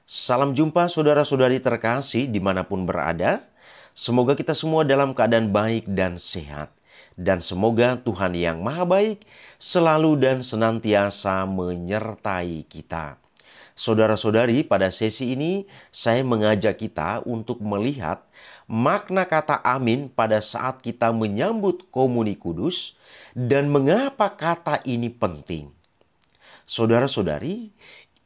Salam jumpa saudara-saudari terkasih dimanapun berada. Semoga kita semua dalam keadaan baik dan sehat. Dan semoga Tuhan yang Maha Baik selalu dan senantiasa menyertai kita. Saudara-saudari, pada sesi ini saya mengajak kita untuk melihat makna kata amin pada saat kita menyambut komuni kudus dan mengapa kata ini penting. Saudara-saudari,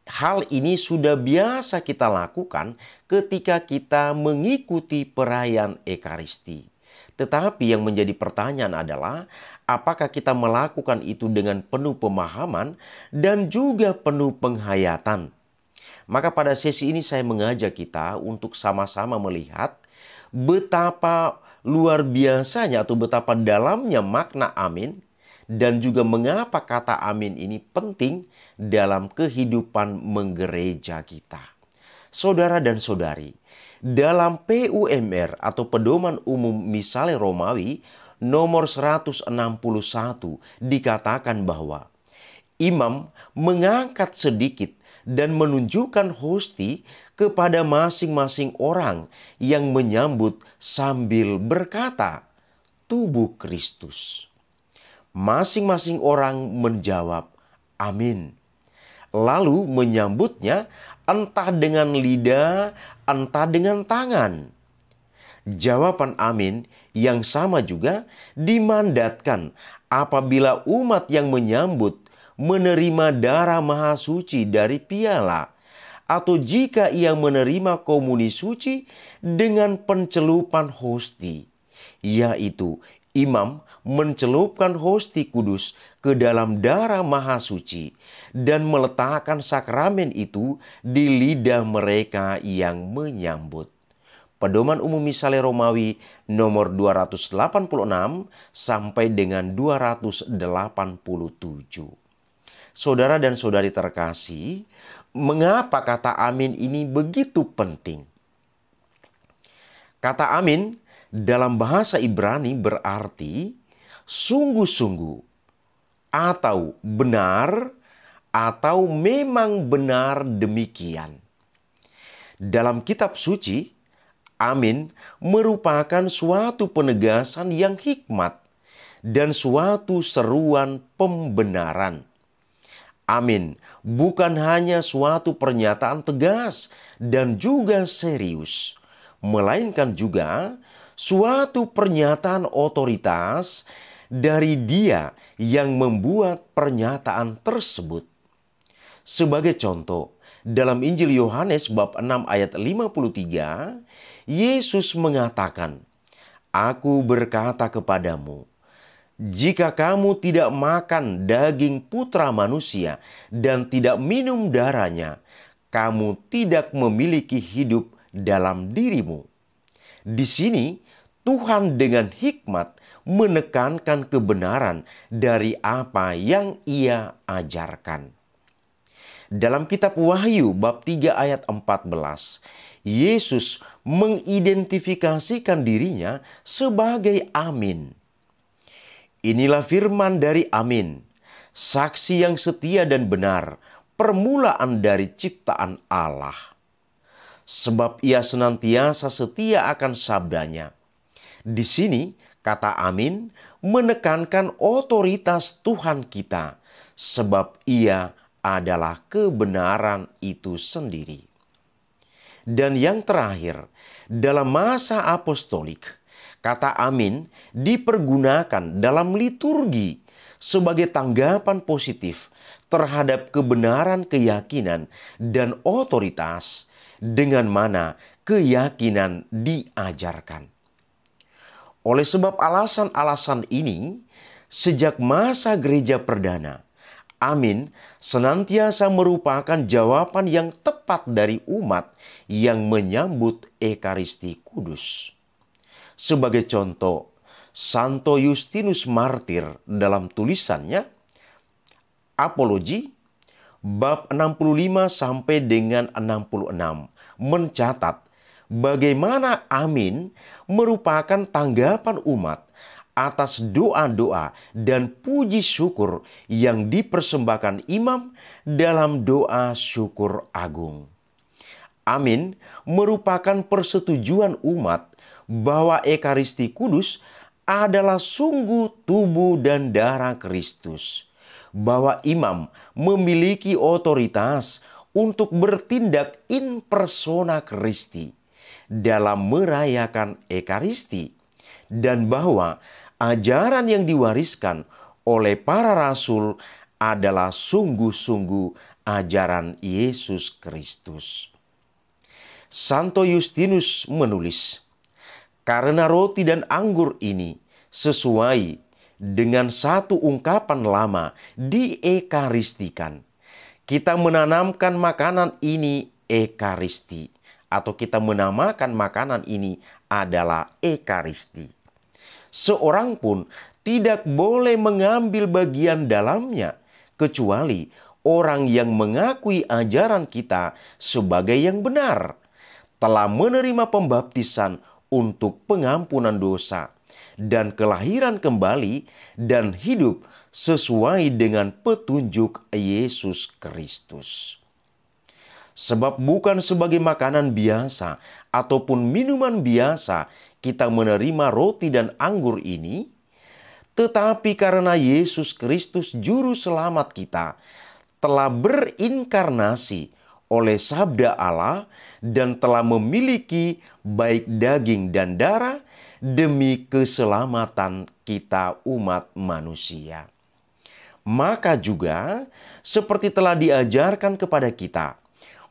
hal ini sudah biasa kita lakukan ketika kita mengikuti perayaan Ekaristi. Tetapi yang menjadi pertanyaan adalah, apakah kita melakukan itu dengan penuh pemahaman dan juga penuh penghayatan? Maka pada sesi ini saya mengajak kita untuk sama-sama melihat betapa luar biasanya atau betapa dalamnya makna amin dan juga mengapa kata amin ini penting dalam kehidupan menggereja kita. Saudara dan saudari, dalam PUMR atau Pedoman Umum Misale Romawi nomor 161 dikatakan bahwa imam mengangkat sedikit dan menunjukkan hosti kepada masing-masing orang yang menyambut sambil berkata, "Tubuh Kristus." Masing-masing orang menjawab, "Amin." Lalu menyambutnya entah dengan lidah, entah dengan tangan. Jawaban amin yang sama juga dimandatkan apabila umat yang menyambut menerima darah maha suci dari piala, atau jika ia menerima komuni suci dengan pencelupan hosti, yaitu imam mencelupkan hosti kudus ke dalam darah maha suci dan meletakkan sakramen itu di lidah mereka yang menyambut. Pedoman Umum Misale Romawi nomor 286 sampai dengan 287. Saudara dan saudari terkasih, mengapa kata amin ini begitu penting? Kata amin dalam bahasa Ibrani berarti sungguh-sungguh, atau benar, atau memang benar demikian. Dalam kitab suci, amin merupakan suatu penegasan yang hikmat dan suatu seruan pembenaran. Amin bukan hanya suatu pernyataan tegas dan juga serius, melainkan juga suatu pernyataan otoritas dari Dia yang membuat pernyataan tersebut. Sebagai contoh, dalam Injil Yohanes bab 6 ayat 53, Yesus mengatakan, "Aku berkata kepadamu, jika kamu tidak makan daging Putra Manusia dan tidak minum darahnya, kamu tidak memiliki hidup dalam dirimu." Di sini Tuhan dengan hikmat menekankan kebenaran dari apa yang Ia ajarkan. Dalam kitab Wahyu bab 3 ayat 14, Yesus mengidentifikasikan dirinya sebagai Amin. Inilah firman dari Amin, saksi yang setia dan benar, permulaan dari ciptaan Allah. Sebab Ia senantiasa setia akan sabdanya. Di sini kata amin menekankan otoritas Tuhan kita, sebab Ia adalah kebenaran itu sendiri. Dan yang terakhir, dalam masa apostolik, kata amin dipergunakan dalam liturgi sebagai tanggapan positif terhadap kebenaran keyakinan dan otoritas dengan mana keyakinan diajarkan. Oleh sebab alasan-alasan ini, sejak masa gereja perdana, amin senantiasa merupakan jawaban yang tepat dari umat yang menyambut Ekaristi Kudus. Sebagai contoh, Santo Justinus Martir dalam tulisannya Apologi bab 65 sampai dengan 66 mencatat bagaimana amin merupakan tanggapan umat atas doa-doa dan puji syukur yang dipersembahkan imam dalam doa syukur agung. Amin merupakan persetujuan umat bahwa Ekaristi Kudus adalah sungguh tubuh dan darah Kristus. Bahwa imam memiliki otoritas untuk bertindak in persona Christi dalam merayakan Ekaristi. Dan bahwa ajaran yang diwariskan oleh para rasul adalah sungguh-sungguh ajaran Yesus Kristus. Santo Justinus menulis, karena roti dan anggur ini sesuai dengan satu ungkapan lama diekaristikan, kita menanamkan makanan ini Ekaristi, atau kita menamakan makanan ini adalah Ekaristi. Seorang pun tidak boleh mengambil bagian dalamnya, kecuali orang yang mengakui ajaran kita sebagai yang benar, telah menerima pembaptisan untuk pengampunan dosa dan kelahiran kembali dan hidup sesuai dengan petunjuk Yesus Kristus. Sebab bukan sebagai makanan biasa ataupun minuman biasa kita menerima roti dan anggur ini, tetapi karena Yesus Kristus Juru Selamat kita telah berinkarnasi oleh sabda Allah dan telah memiliki baik daging dan darah demi keselamatan kita umat manusia. Maka juga seperti telah diajarkan kepada kita,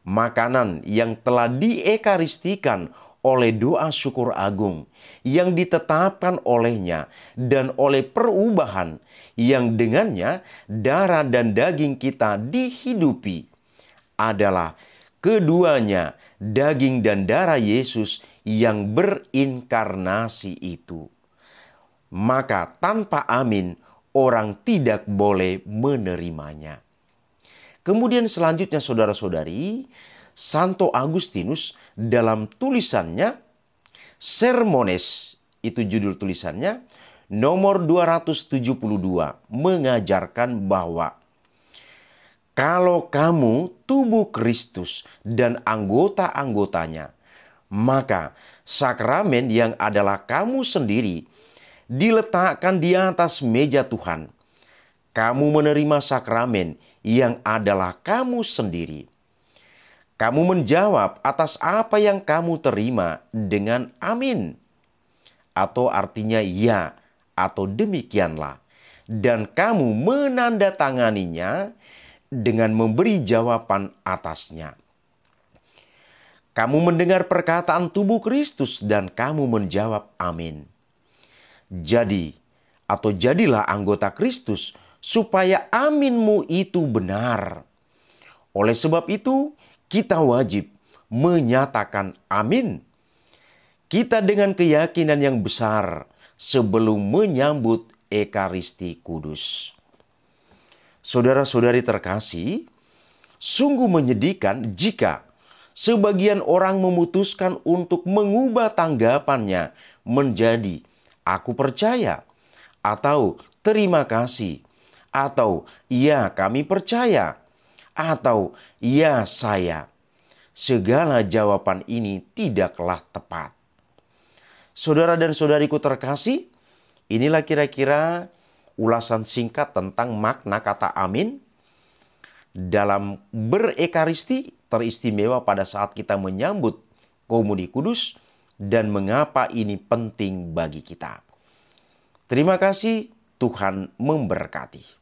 makanan yang telah diekaristikan oleh doa syukur agung yang ditetapkan olehnya dan oleh perubahan yang dengannya darah dan daging kita dihidupi adalah keduanya daging dan darah Yesus yang berinkarnasi itu. Maka tanpa amin orang tidak boleh menerimanya. Kemudian selanjutnya saudara-saudari, Santo Agustinus dalam tulisannya Sermones, itu judul tulisannya, nomor 272, mengajarkan bahwa kalau kamu tubuh Kristus dan anggota-anggotanya, maka sakramen yang adalah kamu sendiri diletakkan di atas meja Tuhan. Kamu menerima sakramen yang adalah kamu sendiri. Kamu menjawab atas apa yang kamu terima dengan amin, atau artinya ya, atau demikianlah. Dan kamu menandatanganinya dengan memberi jawaban atasnya. Kamu mendengar perkataan tubuh Kristus dan kamu menjawab amin. Jadi, atau jadilah anggota Kristus supaya aminmu itu benar. Oleh sebab itu, kita wajib menyatakan amin. Kita dengan keyakinan yang besar sebelum menyambut Ekaristi Kudus. Saudara-saudari terkasih, sungguh menyedihkan jika sebagian orang memutuskan untuk mengubah tanggapannya menjadi "aku percaya" atau "terima kasih" atau "ya kami percaya" atau "ya saya". Segala jawaban ini tidaklah tepat. Saudara dan saudariku terkasih, inilah kira-kira ulasan singkat tentang makna kata amin dalam berekaristi, teristimewa pada saat kita menyambut Komuni Kudus, dan mengapa ini penting bagi kita. Terima kasih, Tuhan memberkati.